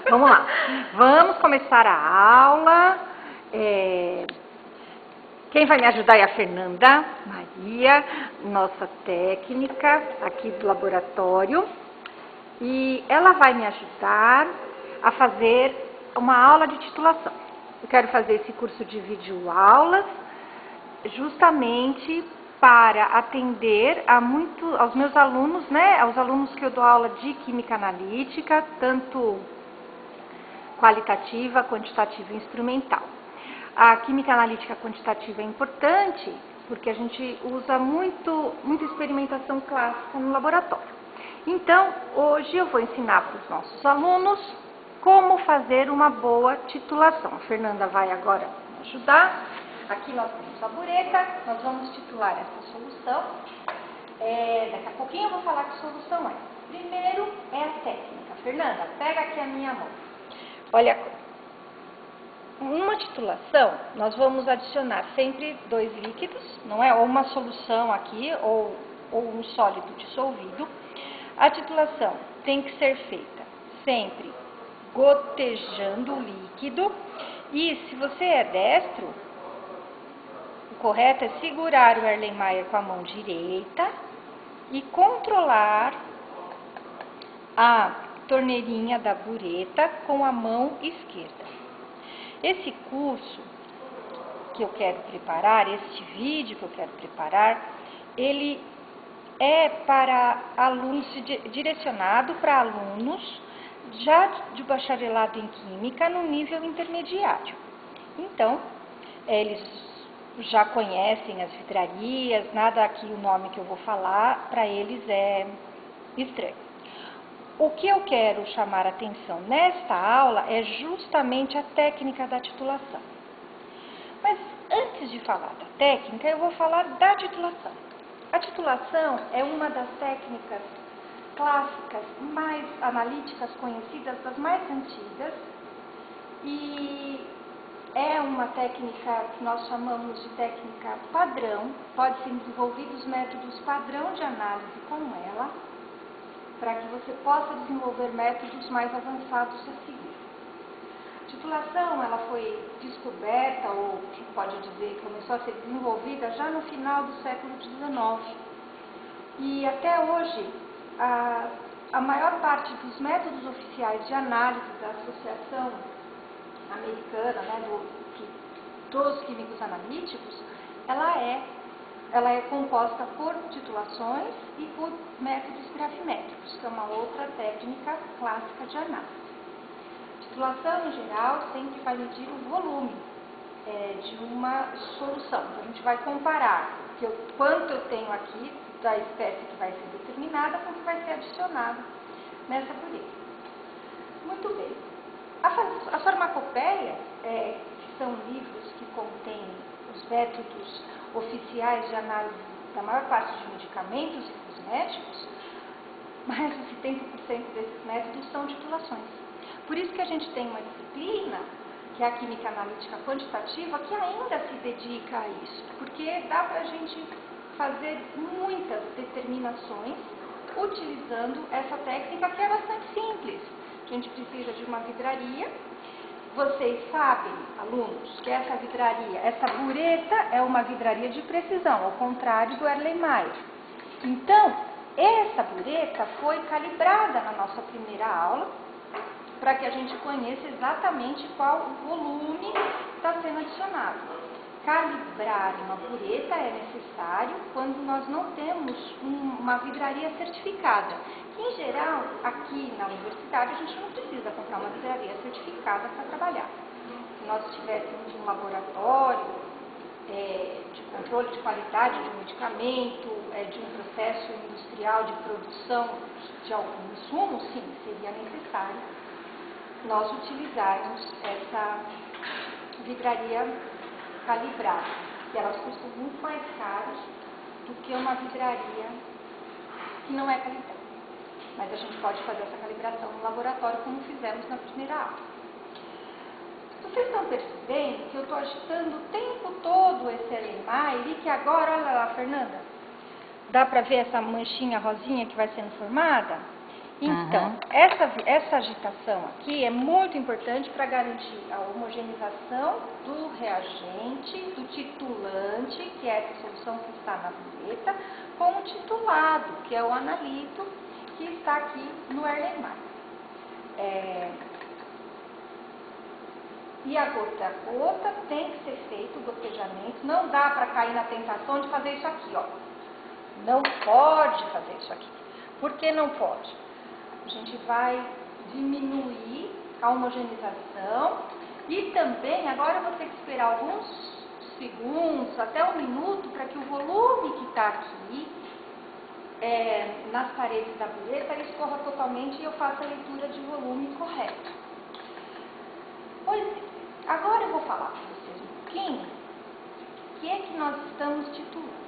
Vamos lá. Vamos começar a aula. Quem vai me ajudar é a Fernanda Maria, nossa técnica aqui do laboratório. E ela vai me ajudar a fazer uma aula de titulação. Eu quero fazer esse curso de videoaulas justamente para atender aos meus alunos, né? Aos alunos que eu dou aula de química analítica, tanto qualitativa, quantitativa e instrumental. A química analítica quantitativa é importante porque a gente usa muita experimentação clássica no laboratório. Então, hoje eu vou ensinar para os nossos alunos como fazer uma boa titulação. A Fernanda vai agora me ajudar. Aqui nós temos a bureta, nós vamos titular essa solução. Daqui a pouquinho eu vou falar que solução é. Primeiro é a técnica. Fernanda, pega aqui a minha mão. Olha, numa titulação, nós vamos adicionar sempre 2 líquidos, não é? Ou uma solução aqui, ou um sólido dissolvido. A titulação tem que ser feita sempre gotejando o líquido. E se você é destro, o correto é segurar o Erlenmeyer com a mão direita e controlar a torneirinha da bureta com a mão esquerda. Esse curso que eu quero preparar, este vídeo que eu quero preparar, ele é para alunos, direcionado para alunos já de bacharelado em Química no nível intermediário. Então, eles já conhecem as vidrarias, nada aqui o nome que eu vou falar, para eles é estranho. O que eu quero chamar a atenção nesta aula é justamente a técnica da titulação. Mas antes de falar da técnica, eu vou falar da titulação. A titulação é uma das técnicas clássicas mais analíticas conhecidas, das mais antigas, e é uma técnica que nós chamamos de técnica padrão. Pode ser desenvolvidos métodos padrão de análise com ela, para que você possa desenvolver métodos mais avançados a seguir. A titulação, ela foi descoberta, ou pode dizer, começou a ser desenvolvida já no final do século XIX. E até hoje, a maior parte dos métodos oficiais de análise da Associação Americana, né, dos Químicos Analíticos, ela é composta por titulações e por métodos gravimétricos, que é uma outra técnica clássica de análise. Titulação, em geral, sempre vai medir o volume de uma solução. Então, a gente vai comparar quanto eu tenho aqui da espécie que vai ser determinada com o que vai ser adicionado nessa bureta. Muito bem. A farmacopeia, que são livros que contêm os métodos oficiais de análise da maior parte de medicamentos e cosméticos, mais de 70% desses métodos são titulações. Por isso que a gente tem uma disciplina, que é a química analítica quantitativa, que ainda se dedica a isso, porque dá para a gente fazer muitas determinações utilizando essa técnica, que é bastante simples. A gente precisa de uma vidraria. Vocês sabem, alunos, que essa vidraria, essa bureta é uma vidraria de precisão, ao contrário do Erlenmeyer. Então, essa bureta foi calibrada na nossa primeira aula, para que a gente conheça exatamente qual o volume está sendo adicionado. Calibrar uma bureta é necessário quando nós não temos uma vidraria certificada. Que, em geral, aqui na universidade, a gente não precisa comprar uma vidraria certificada para trabalhar. Se nós tivéssemos um laboratório de controle de qualidade de um medicamento, de um processo industrial de produção de algum insumo, sim, seria necessário nós utilizarmos essa vidraria calibrada, que elas custam muito mais caras do que uma vidraria que não é calibrada. Mas a gente pode fazer essa calibração no laboratório, como fizemos na primeira aula. Vocês estão percebendo que eu estou agitando o tempo todo esse Erlenmeyer e que agora, olha lá, Fernanda, dá para ver essa manchinha rosinha que vai sendo formada? Então, essa agitação aqui é muito importante para garantir a homogeneização do reagente, do titulante, que é essa solução que está na bureta, com o titulado, que é o analito, que está aqui no Erlenmeyer. E a gota a gota tem que ser feito o gotejamento, não dá para cair na tentação de fazer isso aqui, ó. Não pode fazer isso aqui. Por que não pode? A gente vai diminuir a homogeneização e também, agora eu vou ter que esperar alguns segundos, até 1 minuto, para que o volume que está aqui nas paredes da bureta escorra totalmente e eu faça a leitura de volume correto. Pois é, agora eu vou falar para vocês um pouquinho o que é que nós estamos titulando.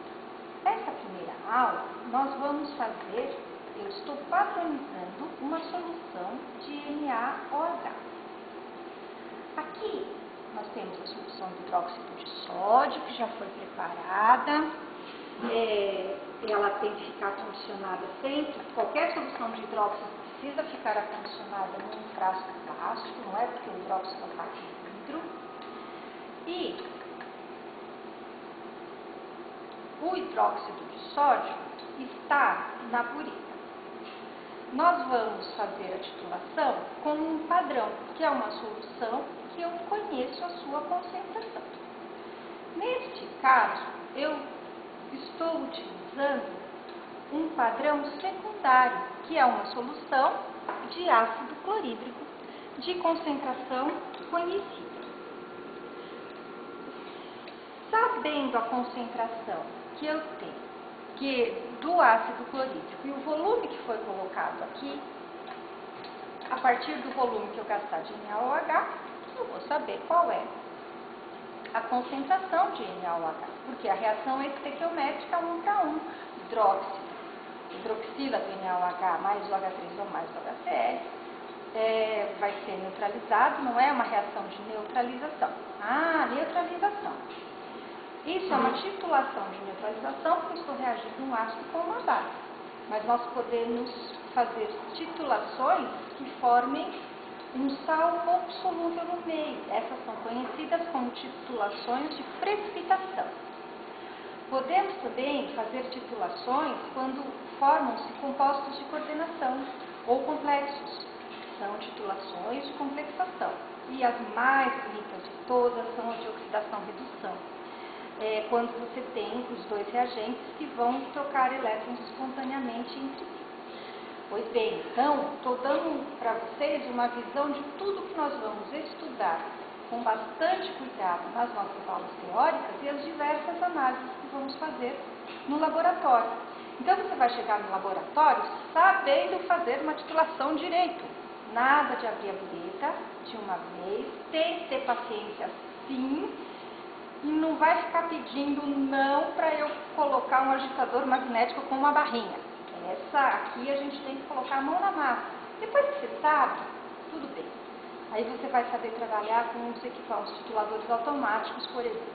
Nessa primeira aula, nós vamos fazer, eu estou padronizando uma solução de NaOH. Aqui, nós temos a solução de hidróxido de sódio, que já foi preparada. Ela tem que ficar acondicionada sempre. Qualquer solução de hidróxido precisa ficar acondicionada num frasco plástico, não é porque o hidróxido está aqui dentro. E o hidróxido de sódio está na bureta. Nós vamos fazer a titulação com um padrão, que é uma solução que eu conheço a sua concentração. Neste caso, eu estou utilizando um padrão secundário, que é uma solução de ácido clorídrico de concentração conhecida. Sabendo a concentração que eu tenho do ácido clorídrico e o volume que foi colocado aqui, a partir do volume que eu gastar de NaOH, eu vou saber qual é a concentração de NaOH, porque a reação é estequiométrica 1 para 1. Hidroxila do NaOH mais o H3O mais o HCl vai ser neutralizado, não é uma reação de neutralização. Neutralização. Isso é uma titulação de neutralização, porque eu estou reagindo um ácido com uma base. Mas nós podemos fazer titulações que formem um sal pouco solúvel no meio. Essas são conhecidas como titulações de precipitação. Podemos também fazer titulações quando formam-se compostos de coordenação ou complexos. São titulações de complexação. E as mais ricas de todas são as de oxidação-redução. Quando você tem os dois reagentes que vão trocar elétrons espontaneamente entre si. Pois bem, então, estou dando para vocês uma visão de tudo que nós vamos estudar com bastante cuidado nas nossas aulas teóricas e as diversas análises que vamos fazer no laboratório. Então, você vai chegar no laboratório sabendo fazer uma titulação direito. Nada de abrir a bureta de uma vez, tem que ter paciência sim, e não vai ficar pedindo não para eu colocar um agitador magnético com uma barrinha. Essa aqui a gente tem que colocar a mão na massa. Depois que você sabe, tudo bem. Aí você vai saber trabalhar com os equipamentos tituladores automáticos, por exemplo.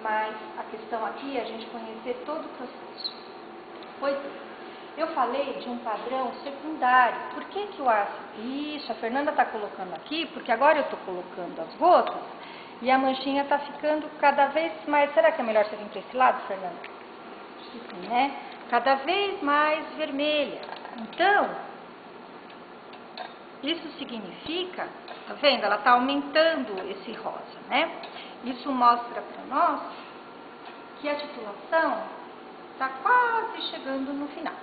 Mas a questão aqui é a gente conhecer todo o processo. Pois bem, eu falei de um padrão secundário. Por que o ácido? Isso, a Fernanda está colocando aqui, porque agora eu estou colocando as gotas e a manchinha está ficando cada vez mais... Será que é melhor você vir para esse lado, Fernanda? Sim, né? Cada vez mais vermelha. Então, isso significa, tá vendo? Ela está aumentando esse rosa, né? Isso mostra para nós que a titulação está quase chegando no final.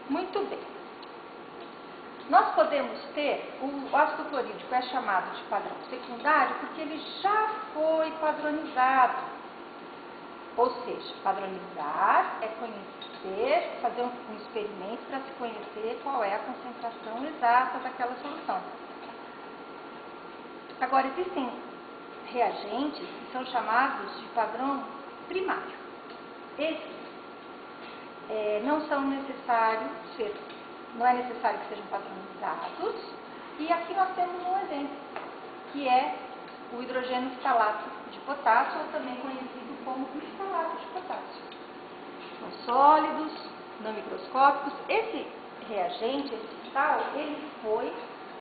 Muito bem. Nós podemos ter, o ácido clorídrico é chamado de padrão secundário porque ele já foi padronizado. Ou seja, padronizar é conhecer, fazer um experimento para se conhecer qual é a concentração exata daquela solução. Agora, existem reagentes que são chamados de padrão primário. Esses não é necessário que sejam padronizados. E aqui nós temos um exemplo, que é o hidrogênio estalato de potássio, ou também conhecido como estalato de potássio. São sólidos, não microscópicos. Esse reagente, esse sal, ele foi